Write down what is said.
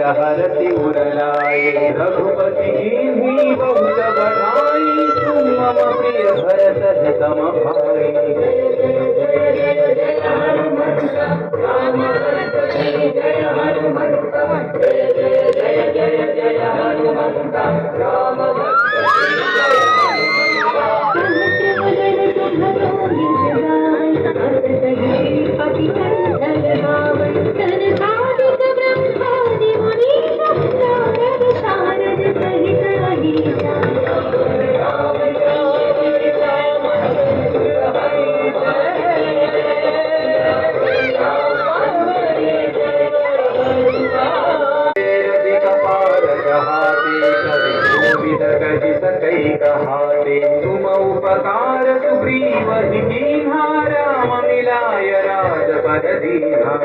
सिर हरति उरलाए रघुपति कीन्ही बहुत बढ़ाई तुम मम प्रिय भरत हितम भाई। तुम उपकार सुग्रीव ही कीन्हा राम मिलाय राजपद दीन्हा।